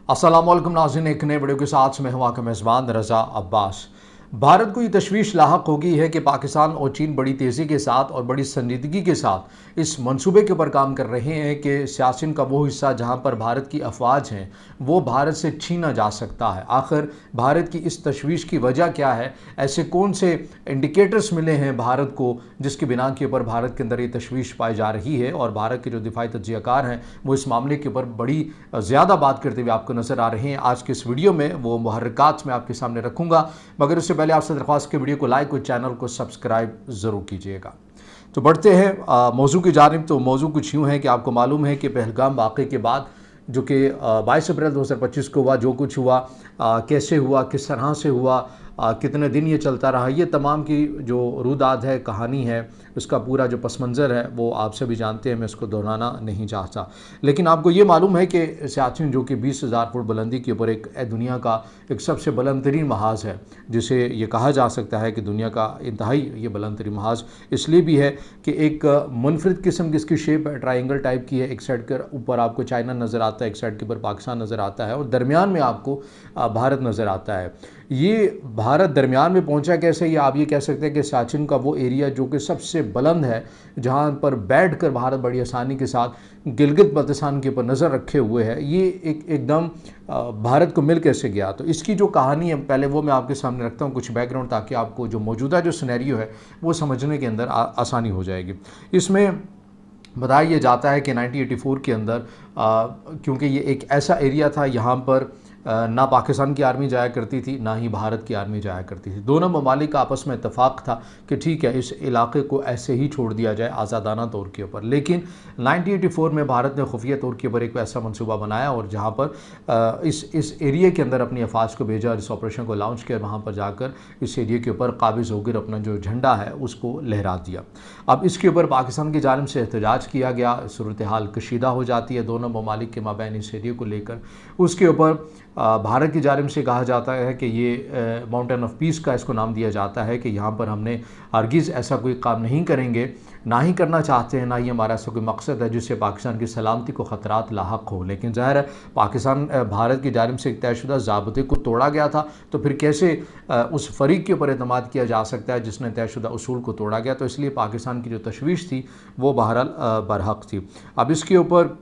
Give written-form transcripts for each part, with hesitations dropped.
अस्सलाम वालेकुम नाज़रीन, एक नए वीडियो के साथ मैं हूं आपका मेज़बान रज़ा अब्बास। भारत को ये तशवीश लाहक हो गई है कि पाकिस्तान और चीन बड़ी तेज़ी के साथ और बड़ी संजीदगी के साथ इस मंसूबे के ऊपर काम कर रहे हैं कि सियाचिन का वो हिस्सा जहां पर भारत की अफवाज हैं वो भारत से छीना जा सकता है। आखिर भारत की इस तशवीश की वजह क्या है? ऐसे कौन से इंडिकेटर्स मिले हैं भारत को जिसके बिना के ऊपर भारत के अंदर ये तशवीश पाई जा रही है और भारत के जो दिफाई तज्ज़ियाकार हैं वो इस मामले के ऊपर बड़ी ज़्यादा बात करते हुए आपको नज़र आ रहे हैं। आज के इस वीडियो में वो मुहर्रिकात मैं आपके सामने रखूँगा, मगर उससे पहले आपसे दरख्वास्त की वीडियो को लाइक और चैनल को सब्सक्राइब ज़रूर कीजिएगा। तो बढ़ते हैं मौजू की जानिब। तो मौजू कुछ यूँ है कि आपको मालूम है कि पहलगाम वाक़े के बाद जो कि 22 अप्रैल 2025 को हुआ, जो कुछ हुआ, कैसे हुआ, किस तरह से हुआ, कितने दिन ये चलता रहा, ये तमाम की जो रुदाद है, कहानी है, उसका पूरा जो पस मंज़र है वो आप सभी जानते हैं, मैं इसको दोहराना नहीं चाहता। लेकिन आपको ये मालूम है कि सियाचिन जो कि 20,000 फुट बुलंदी के ऊपर एक दुनिया का एक सबसे बुलंद तरीन महाज़ है, जिसे ये कहा जा सकता है कि दुनिया का इंतहाई ये बुलंद तरीन महाज़ इसलिए भी है कि एक मुनफरिद किस्म की इसकी शेप है, ट्रायंगल टाइप की है। एक साइड के ऊपर आपको चाइना नज़र आता है, एक साइड के ऊपर पाकिस्तान नज़र आता है और दरमियान में आपको भारत नज़र आता है। ये भारत दरमियान में पहुंचा कैसे? ये आप ये कह सकते हैं कि सियाचिन का वो एरिया जो कि सबसे बुलंद है, जहां पर बैठकर भारत बड़ी आसानी के साथ गिलगित बल्तिस्तान के ऊपर नज़र रखे हुए है, ये एकदम भारत को मिल कैसे गया? तो इसकी जो कहानी है पहले वो मैं आपके सामने रखता हूँ, कुछ बैकग्राउंड, ताकि आपको जो मौजूदा जो सिनेरियो है वो समझने के अंदर आसानी हो जाएगी। इसमें बताया यह जाता है कि 1984 के अंदर क्योंकि ये एक ऐसा एरिया था यहाँ पर ना पाकिस्तान की आर्मी जाया करती थी, ना ही भारत की आर्मी जाया करती थी। दोनों ममालिक का आपस में इत्तेफाक था कि ठीक है, इस इलाके को ऐसे ही छोड़ दिया जाए आज़ादाना तौर के ऊपर। लेकिन 1984 में भारत ने खुफिया तौर के ऊपर एक ऐसा मनसूबा बनाया और जहाँ पर इस एरिया के अंदर अपनी अफवाज को भेजा, इस ऑपरेशन को लॉन्च किया, वहाँ पर जाकर इस एरिया के ऊपर काबिज़ होकर अपना जो झंडा है उसको लहरा दिया। अब इसके ऊपर पाकिस्तान की जानिब से एहतजाज किया गया, सूरत हाल कशीदा हो जाती है दोनों ममालिक के माबैन इस एरिया को लेकर। उसके ऊपर भारत की जानिब से कहा जाता है कि ये माउंटेन ऑफ पीस का इसको नाम दिया जाता है कि यहाँ पर हमने हरगिज़ ऐसा कोई काम नहीं करेंगे, ना ही करना चाहते हैं, ना ही हमारा ऐसा कोई मकसद है जिससे पाकिस्तान की सलामती को ख़तरात लाहक हो। लेकिन ज़ाहिर है पाकिस्तान भारत की जानिब से एक तयशुदा ज़ाबते को तोड़ा गया था, तो फिर कैसे उस फरीक के ऊपर एतमाद किया जा सकता है जिसने तयशुदा उसूल को तोड़ा गया? तो इसलिए पाकिस्तान की जो तशवीश थी वो बहरहाल बरहक थी। अब इसके ऊपर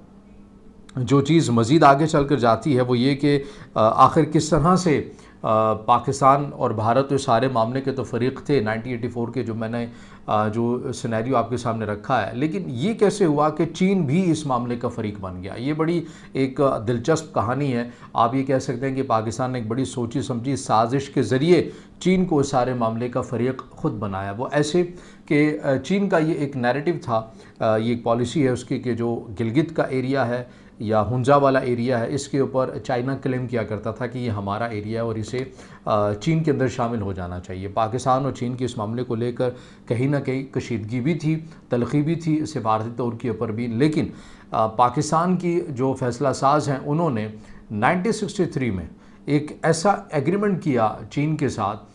जो चीज़ मज़ीद आगे चल कर जाती है वो ये कि आखिर किस तरह से पाकिस्तान और भारत तो सारे मामले के तो फ़रीक थे 1984 के, जो मैंने जो सिनेरियो आपके सामने रखा है। लेकिन ये कैसे हुआ कि चीन भी इस मामले का फ़रीक बन गया? ये बड़ी एक दिलचस्प कहानी है। आप ये कह सकते हैं कि पाकिस्तान ने एक बड़ी सोची समझी साजिश के ज़रिए चीन को सारे मामले का फ़रीक ख़ुद बनाया। वो ऐसे कि चीन का ये एक नैरेटिव था, ये एक पॉलिसी है उसकी कि जो गिलगित का एरिया है या हुंजा वाला एरिया है, इसके ऊपर चाइना क्लेम किया करता था कि ये हमारा एरिया है और इसे चीन के अंदर शामिल हो जाना चाहिए। पाकिस्तान और चीन के इस मामले को लेकर कहीं ना कहीं कशीदगी भी थी, तलखी भी थी सिफारती तौर के ऊपर भी। लेकिन पाकिस्तान की जो फैसला साज हैं उन्होंने 1963 में एक ऐसा एग्रीमेंट किया चीन के साथ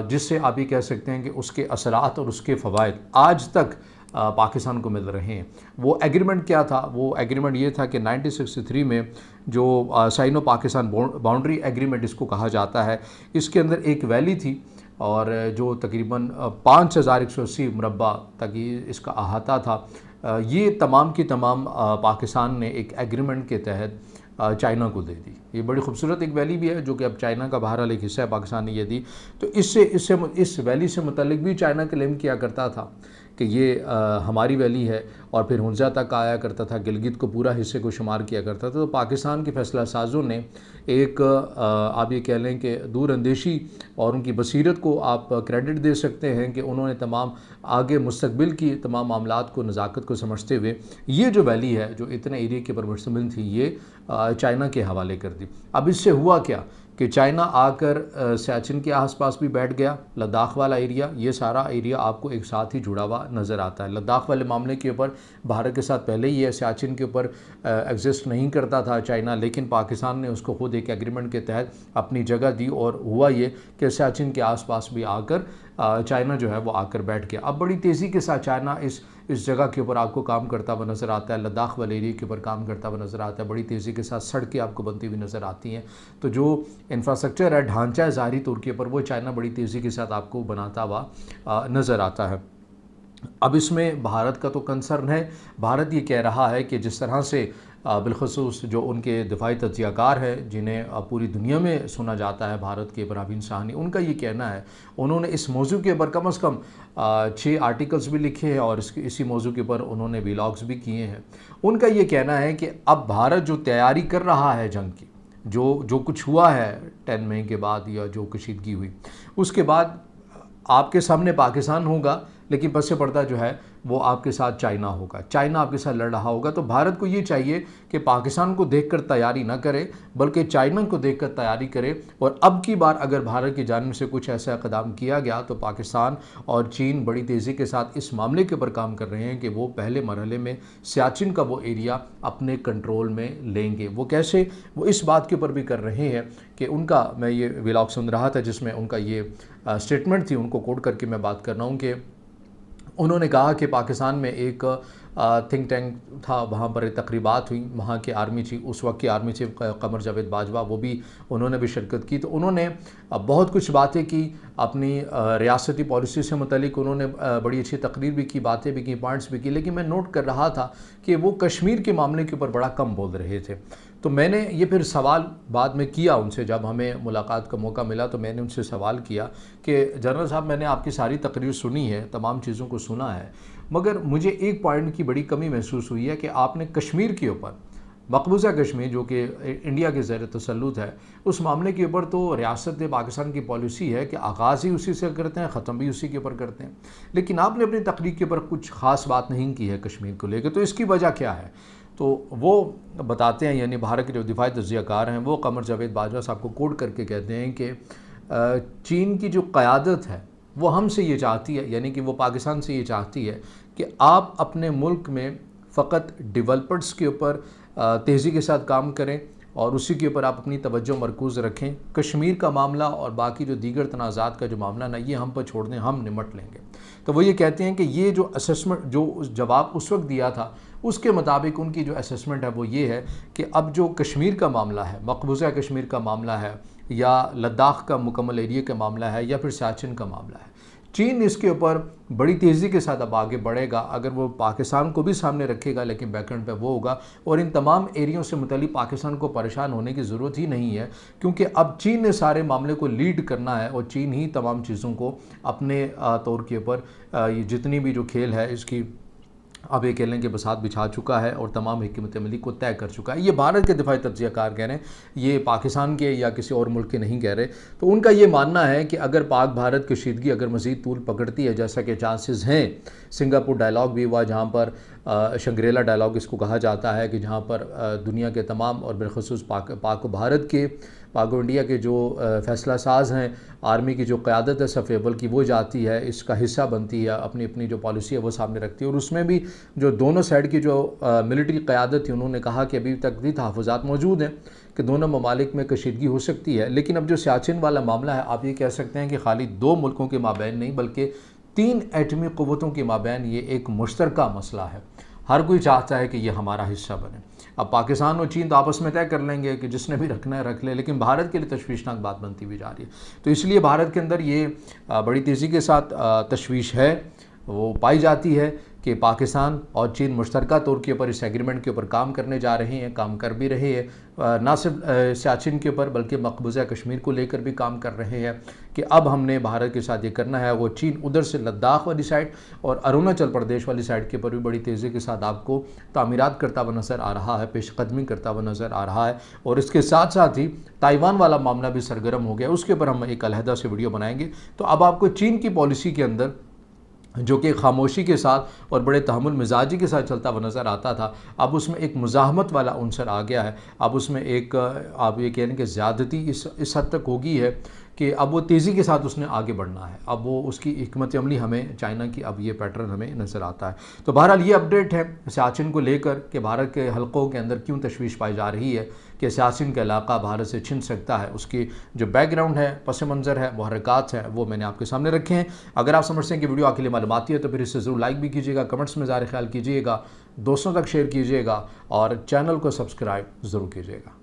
जिससे आप ये कह सकते हैं कि उसके असरात और उसके फ़वाइद आज तक पाकिस्तान को मिल रहे हैं। वो एग्रीमेंट क्या था? वो एग्रीमेंट ये था कि 1963 में जो साइनो पाकिस्तान बाउंड्री एग्रीमेंट इसको कहा जाता है, इसके अंदर एक वैली थी और जो तकरीबन 5180 मुरब्बा तक इसका अहाता था। ये तमाम की तमाम पाकिस्तान ने एक एग्रीमेंट के तहत चाइना को दे दी। ये बड़ी खूबसूरत एक वैली भी है जो कि अब चाइना का बहरहाल एक हिस्सा है, पाकिस्तान ने ये दी। तो इस वैली से मुतल्लिक भी चाइना क्लेम किया करता था कि ये हमारी वैली है और फिर हुंजा तक आया करता था, गिलगित को पूरा हिस्से को शुमार किया करता था। तो पाकिस्तान के फैसला साजों ने एक आप ये कह लें कि दूरअंदेशी और उनकी बसीरत को आप क्रेडिट दे सकते हैं कि उन्होंने तमाम आगे मुस्तकबिल की तमाम मामलात को, नज़ाकत को समझते हुए ये जो वैली है जो इतने एरिया के ऊपर मुश्तमिल थी ये चाइना के हवाले कर दी। अब इससे हुआ क्या कि चाइना आकर सियाचिन के आसपास भी बैठ गया। लद्दाख वाला एरिया, ये सारा एरिया आपको एक साथ ही जुड़ा हुआ नज़र आता है। लद्दाख वाले मामले के ऊपर भारत के साथ पहले ही है, सियाचिन के ऊपर एग्जिस्ट नहीं करता था चाइना, लेकिन पाकिस्तान ने उसको खुद एक एग्रीमेंट के तहत अपनी जगह दी और हुआ ये कि सियाचिन के आसपास भी आकर चाइना जो है वो आकर बैठ गया। अब बड़ी तेज़ी के साथ चाइना इस जगह के ऊपर आपको काम करता हुआ नज़र आता है, लद्दाख वाले एरिया के ऊपर काम करता हुआ नज़र आता है, बड़ी तेज़ी के साथ सड़कें आपको बनती हुई नज़र आती हैं। तो जो इंफ्रास्ट्रक्चर है, ढांचा है ज़ाहिरी तौर के ऊपर, वो चाइना बड़ी तेज़ी के साथ आपको बनाता हुआ नज़र आता है। अब इसमें भारत का तो कंसर्न है। भारत ये कह रहा है कि जिस तरह से बिलखसूस जो उनके दिफाई तज्ज़ियाकार हैं, जिन्हें पूरी दुनिया में सुना जाता है, भारत के परवीन साहनी, उनका ये कहना है, उन्होंने इस मौजू के ऊपर कम से कम 6 आर्टिकल्स भी लिखे हैं और इसी मौजू के ऊपर उन्होंने व्लॉग्स भी किए हैं। उनका ये कहना है कि अब भारत जो तैयारी कर रहा है जंग की, जो कुछ हुआ है 10 मई के बाद या जो कशीदगी हुई, उसके बाद आपके सामने पाकिस्तान होगा, लेकिन पस पर्दा जो है वो आपके साथ चाइना होगा, चाइना आपके साथ लड़ रहा होगा। तो भारत को ये चाहिए कि पाकिस्तान को देखकर तैयारी ना करे, बल्कि चाइना को देखकर तैयारी करे। और अब की बार अगर भारत की जानिब से कुछ ऐसा इक़दाम किया गया तो पाकिस्तान और चीन बड़ी तेज़ी के साथ इस मामले के ऊपर काम कर रहे हैं कि वो पहले मरहले में सियाचिन का वो एरिया अपने कंट्रोल में लेंगे। वो कैसे, वो इस बात के ऊपर भी कर रहे हैं कि उनका, मैं ये व्लॉग सुन रहा था जिसमें उनका ये स्टेटमेंट थी, उनको कोट करके मैं बात कर रहा हूँ कि उन्होंने कहा कि पाकिस्तान में एक थिंक टैंक था, वहाँ पर तकरीबात हुई, वहाँ के आर्मी चीफ, उस वक्त के आर्मी चीफ कमर जावेद बाजवा, वो भी, उन्होंने भी शिरकत की। तो उन्होंने बहुत कुछ बातें की अपनी रियासती पॉलिसी से मुतलिक, उन्होंने बड़ी अच्छी तकरीर भी की, बातें भी की, पॉइंट्स भी की, लेकिन मैं नोट कर रहा था कि वो कश्मीर के मामले के ऊपर बड़ा कम बोल रहे थे। तो मैंने ये फिर सवाल बाद में किया उनसे, जब हमें मुलाकात का मौका मिला तो मैंने उनसे सवाल किया कि जनरल साहब, मैंने आपकी सारी तकरीर सुनी है, तमाम चीज़ों को सुना है, मगर मुझे एक पॉइंट की बड़ी कमी महसूस हुई है कि आपने कश्मीर के ऊपर, मकबूजा कश्मीर जो कि इंडिया के ज़ेर तसल्लुत है, उस मामले के ऊपर तो रियासत पाकिस्तान की पॉलिसी है कि आगाज़ ही उसी से करते हैं, ख़त्म भी उसी के ऊपर करते हैं, लेकिन आपने अपनी तकरीर के ऊपर कुछ ख़ास बात नहीं की है कश्मीर को लेकर। तो इसकी वजह क्या है? तो वो बताते हैं, यानी भारत के जो दिफाई तज्ज़ियाकार हैं, वो कमर जावेद बाजवा साहब को कोट करके कहते हैं कि चीन की जो क़यादत है वो हमसे ये चाहती है, यानी कि वो पाकिस्तान से ये चाहती है कि आप अपने मुल्क में फ़कत डेवलपर्स के ऊपर तेज़ी के साथ काम करें और उसी के ऊपर आप अपनी तवज्जो मरकूज़ रखें। कश्मीर का मामला और बाकी जो दीगर तनाज़ात का जो मामला ना, ये हम पर छोड़ दें, हम निमट लेंगे। तो वो ये कहते हैं कि ये जो असेसमेंट, जो जवाब उस वक्त दिया था, उसके मुताबिक उनकी जो असेसमेंट है वो ये है कि अब जो कश्मीर का मामला है, मकबूजा कश्मीर का मामला है, या लद्दाख का मुकम्मल एरिया का मामला है, या फिर सियाचिन का मामला है, चीन इसके ऊपर बड़ी तेज़ी के साथ अब आगे बढ़ेगा। अगर वो पाकिस्तान को भी सामने रखेगा, लेकिन बैकएंड पे वो होगा, और इन तमाम एरियों से मुतल्लिक़ पाकिस्तान को परेशान होने की ज़रूरत ही नहीं है, क्योंकि अब चीन ने सारे मामले को लीड करना है और चीन ही तमाम चीज़ों को अपने तौर के ऊपर, ये जितनी भी जो खेल है इसकी अब ये कह लें कि बसात बिछा चुका है और तमाम हिकमत अमली को तय कर चुका है। ये भारत के दिफाई तज्ज़ियाकार कह रहे हैं, ये पाकिस्तान के या किसी और मुल्क के नहीं कह रहे। तो उनका ये मानना है कि अगर पाक भारत कशीदगी अगर मज़ीद तूल पकड़ती है, जैसा कि चांसेस हैं, सिंगापुर डायलॉग भी हुआ, जहाँ पर शंग्रीला डायलॉग इसको कहा जाता है, कि जहाँ पर दुनिया के तमाम और बिलखसूस पाक भारत के, पाक इंडिया के जो फ़ैसला साज हैं, आर्मी की जो क़यादत है सफ़ेबल की, वो जाती है, इसका हिस्सा बनती है, अपनी अपनी जो पॉलिसी है वो सामने रखती है। और उसमें भी जो दोनों साइड की जो मिलिट्री क़यादत थी, उन्होंने कहा कि अभी तक भी तहफ़्फ़ुज़ात मौजूद हैं कि दोनों ममालिक में कशीदगी हो सकती है। लेकिन अब जो सियाचिन वाला मामला है, आप ये कह सकते हैं कि खाली 2 मुल्कों के माबैन नहीं, बल्कि 3 एटमी क़ुव्वतों के माबैन ये एक मुश्तरका मसला है। हर कोई चाहता है कि ये हमारा हिस्सा बने। अब पाकिस्तान और चीन तो आपस में तय कर लेंगे कि जिसने भी रखना है रख ले, लेकिन भारत के लिए तशवीशनाक बात बनती हुई जा रही है। तो इसलिए भारत के अंदर ये बड़ी तेज़ी के साथ तशवीश है, वो पाई जाती है कि पाकिस्तान और चीन मुश्तरका तौर के ऊपर इस एग्रीमेंट के ऊपर काम करने जा रहे हैं, काम कर भी रहे हैं। ना सिर्फ सियाचिन के ऊपर बल्कि मकबूजा कश्मीर को लेकर भी काम कर रहे हैं कि अब हमने भारत के साथ ये करना है। वो चीन उधर से लद्दाख वाली साइड और अरुणाचल प्रदेश वाली साइड के ऊपर भी बड़ी तेज़ी के साथ आपको तामीरात करता हुआ नज़र आ रहा है, पेशकदमी करता हुआ नज़र आ रहा है। और इसके साथ साथ ही ताइवान वाला मामला भी सरगर्म हो गया, उसके ऊपर हम एक अलहदा से वीडियो बनाएंगे। तो अब आपको चीन की पॉलिसी के अंदर, जो कि खामोशी के साथ और बड़े तहम्मुल मिजाजी के साथ चलता हुआ नज़र आता था, अब उसमें एक मुज़ाहमत वाला अंसर आ गया है। अब उसमें एक, आप ये कह रहे हैं कि ज़्यादती इस हद तक हो गई है कि अब वो तेज़ी के साथ उसने आगे बढ़ना है। अब वो उसकी हिकमत अमली हमें चाइना की अब ये पैटर्न हमें नज़र आता है। तो बहरहाल ये अपडेट है सियाचिन को लेकर कि भारत के हलकों के अंदर क्यों तशवीश पाई जा रही है कि सियाचिन का इलाका भारत से छिन सकता है। उसकी जो बैकग्राउंड है, पस मंज़र है, मुहर्रिकात हैं, वो मैंने आपके सामने रखे हैं। अगर आप समझते हैं कि वीडियो आपके लिए मालूमाती है तो फिर इसे ज़रूर लाइक भी कीजिएगा, कमेंट्स में ज़ाहिर ख्याल कीजिएगा, दोस्तों तक शेयर कीजिएगा और चैनल को सब्सक्राइब ज़रूर कीजिएगा।